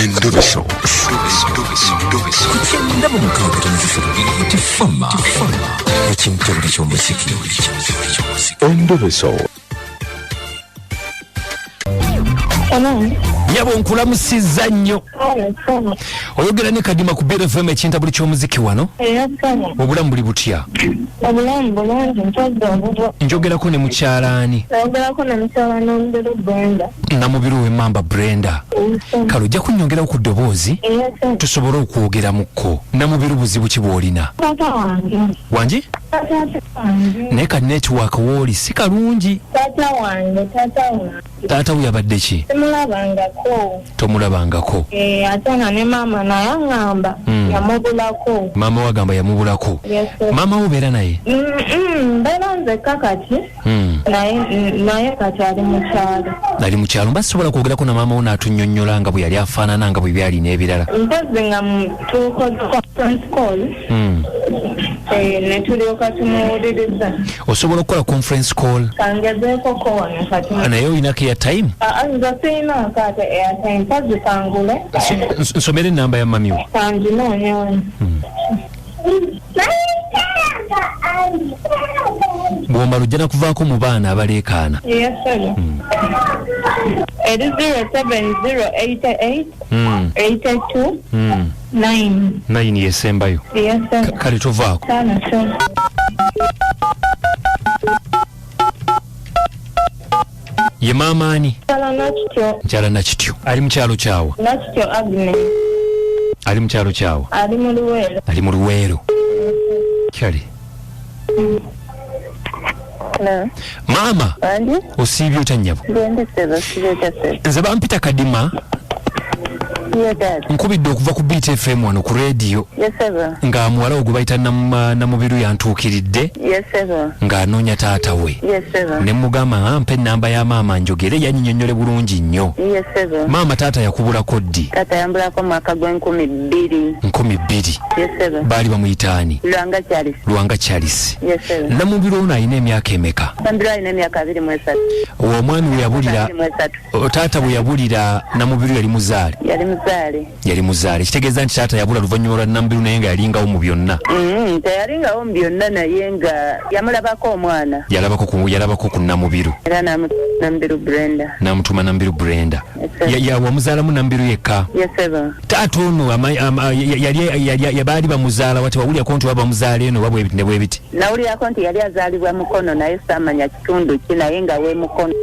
Endobeso. Kugenda mu mukaaga tonzifuna tifama ekintu buli ky'omuziki. Endobeso. Nyabo nkulamusizza nnyo. Oyogera ne Kadima ku Mbereko FM ekintu buli ky'omuziki wano. Obulamu buli butya? Obulamu bulungi ntozza. Njogerako ne mukyalaani. Njogerako ne mukyala Namubiru Brenda. Namubiru w'emmamba Brenda. Kale ojja kunnyongerawo ku ddoboozi tusobole okwogeramuko. Namubiru buzibu ki bw'olina? Taata wange. Wangi? Taata wange. Naye ka netiwaaka wooli si kalungi. Taata wange. Taata we yabadde ki? Temulabangako. Tomulabangako. Ate nga ne maama naye aŋŋamba yamubulako. Maama we agamba yamubulako. Maama we obeera naye? Mbeera nzekka kati. Naye kati ali mu kyalo. Ali mu kyalo. Mba sisobola kwogerako na maama we n'atunnyonnyola nga bwe yali afaanana nga bwe byali n'ebirala. Mpozzi nga tukoze conference call. Ne tulyoka tumuwuliriza. Osobola okukola conference call? Kangezeeko koona kati. Naye olinako airtime? Nze sirinaako ate airtime. Mpozzi kangule. Nsomera ennamba ya mami wo. Kanginoonya wano. Bw'omala ojja na kuvaako mu baana abaleekaana. Yes, sir. It is 07088 82 9 yesembayo. Yes, sir. Kale tovaako. Ye maama ani? Nkyala Nakityo. Ali mu kyalo kyawa? Nakityo Agnes. Ali mu kyalo kyawa? Ali mu Luweero. Ali mu Luweero. Kyali. Hello. Maama. Andi? Osiibye otya nnyabo? Nze bampita Kadima. Nkubidde okuva ku Beat FM wano ku radio. Nga muwala we gwe bayita Namubiru yantuukiridde. Ng'anoonya taata we. Ne mugamba mpa ennamba ya maama njogere yannyonnyole bulungi nnyo. Maama taata yakubulako ddi? Taata yambulako mu mwaka gw'2002. 2002. Baali bamuyitaani? Lwanga Charles. Namubiru ono alina emyaka emeka? Namubiru alina emyaka 23. Omwami we yabulira taata bwe yabulira Namubiru yali muzaale? Yali muzaale. Kitegeeza nti taata yabula luvannyuma lwa Namubiru naye nga yalingawo mu byonna? Teyalingawo mu byonna naye nga yamulabako omwana. Yalabako ku Namubiru. Era Namubiru Brenda. N'amutuma Namubiru Brenda. Wamuzaalamu Namubiru yekka? Taata ono baali bamuzaala wati wawulyako nti bamuzaala eno oba bwe biti? Nawulyako nti yali azaalibwa Mukono naye saamanya kitundu ki naye nga we Mukono.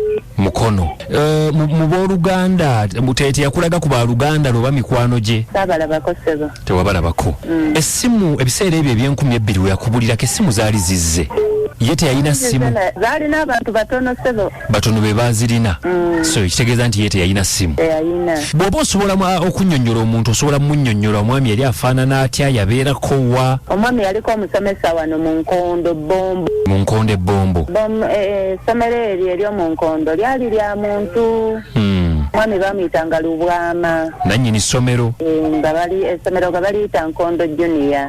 Mu booluganda teyakulaga ku baaluganda lwoba mikwano gye? Saabalabako ssebo. Tewabalabako. Essimu ebiseera ebyo eby'enkumi we yakubulirako essimu zaali zizze? Ye teyalina ssimu? Zaalina abantu batono ssebo. Batono be baazirina? So kitegeeza nti ye teyalina ssimu? Teyalina. Bw'oba osobola okunnyonnyola omuntu osobola munnyonnyola omwami yali afaanana atya, yabeerako wa? Omwami yaliko omusomesa wano mu Nkondo Bombo. Mu Nkondo Ebombo? Essomero eryo ery'omu Nkondo lyali lya muntu. Mwami bamuyitanga Lubwama. Nannyini ssomero? Essomero nga baliyita Nkondo Junior.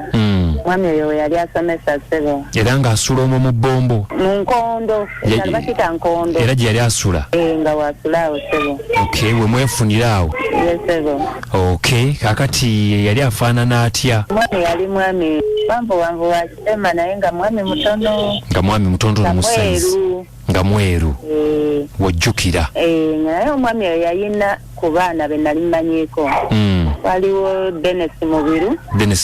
Mwami oyo we yali asomesa ssebo. Era ng'asula omwo mu Bombo? Mu Nkondo. Yali bakita Nkondo. Era gye yali asula? Nga waasula awo ssebo. Okay, we mwefunira awo? Yes, ssebo. Okay, kaakati yali afaanana atya? Mwami yali mwami wanvu wa Kitema naye nga mwami mutono. Nga mwami mutono musenzi? Nga mweru. Wojjukira? Naye omwami oyo yalina ku baana be nali mmanyiiko. Waliwo Dennis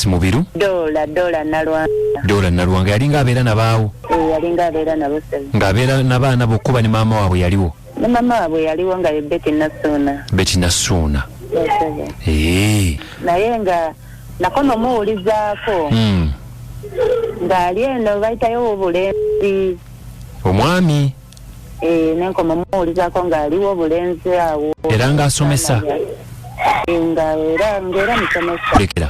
Mubiru. Dola Nalwanga. Yalinga abeera nabaawo? Yalinga abeera nabo ssebo. Ng'abeera n'abaana bokkuba ne maama waabwe yaliwo? Ne maama waabwe yaliwo nga ye Betty Nasuuna. Naye nga nako nomuwulizaako. Ng'ali eno bayitayo obulenzi. Omwami? Nenkoma muwulizaako ng'aliwo obulenzi awo. Era ng'asomesa? Ng'era musomesa. Lekera?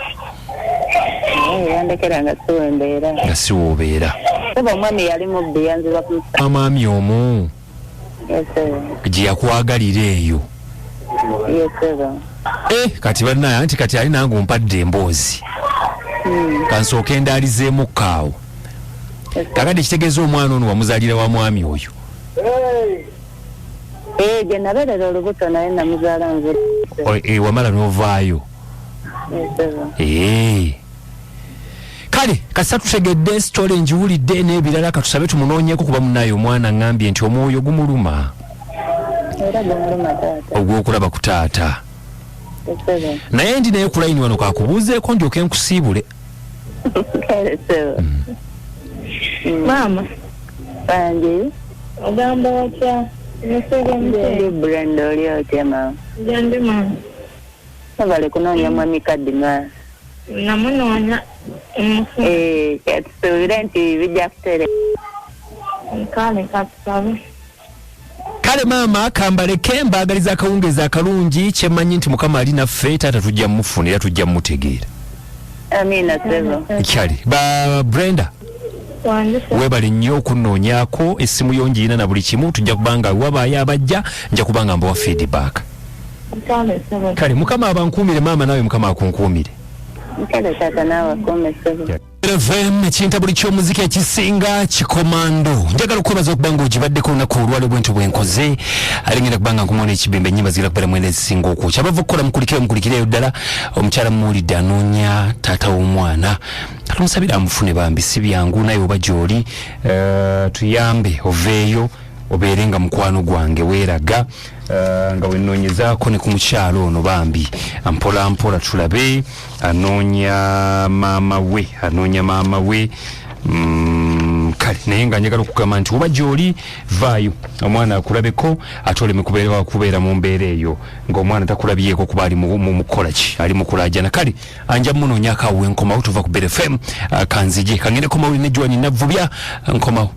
Yandekera nga siwembeera. Nga siwoobeera. Sebo omwami yali mubbi yanziba ku musa. Mwami omu? Gye yakwagalira eyo? Kati bannaye anti kati ali nange ompadde emboozi. Kansooke ndaalizeemukko awo. Kakati kitegeeza omwana ono wamuzaalira wa mwami oyo? Gye nabeerera olubuto naye namuzaala nze. Wamala n'ovaayo. Kale kasa tutegedde story njiwulidde n'ebirala katusabe tumunoonyeeko kuba munayo omwana ngambye nti omwoyo gumuluma. Era gumuluma taata. Ogw'okulaba ku taata. Naye ndi naye ku layini wano kakubuuzeeko ndyoke nkusiibule. Mama Panji ogamba watya ndi Brenda oli otya mama? Ndi mama. Abale kunoonya mwami kadima. Namunoonya. Katusuubire nti bijja kutere. Kale katusabe. Kale maama kambaleke mbaagaliza akawungeezi akalungi kyemanyi nti mukama ali naffe taata tujja mufunira tujja mutegeera. Amina sebo. Kyali ba Brenda. Webale nnyo okunoonyaako essimu yo ngiina na buli kimu tujja kubanga wabaayo abajja nja kubanga mbawa feedback. Kale mukama abankuumire maama nawe mukama akunkuumire. Kale taata naawe akuume sebo. FM ekintabuli ky'omuziki ekisinga kikomando njagala okwebaza okubanga ogibaddeko olunaku olwali bwento bwenkoze alengera kubanga nkumona ekibembe ennyimba zira kubeera mwenda ezisinga okwokya abava okukola mukulikireyo ddala omukyala muwulidde anoonya taata w'omwana tumumusabira amufune bambi si byangu naye oba gy'oli tuyambe oveeyo obeere nga mukwano gwange weeraga nga wenoonyezaako ne ku mukyalo ono bambi mpola mpola tulabe anoonya maama we kale naye nga njagala okugamba nti oba gy'oli vaayo omwana akulabeko ate oleme kubeera mu mbeera eyo ng'omwana takulabyeko kuba ali mu mukola ki ali mu kulaajana kale anja munoonyaako awo enkomawo tuva ku Mbereko FM kanzije kangende komawo ne Gyenina vubya nkomawo.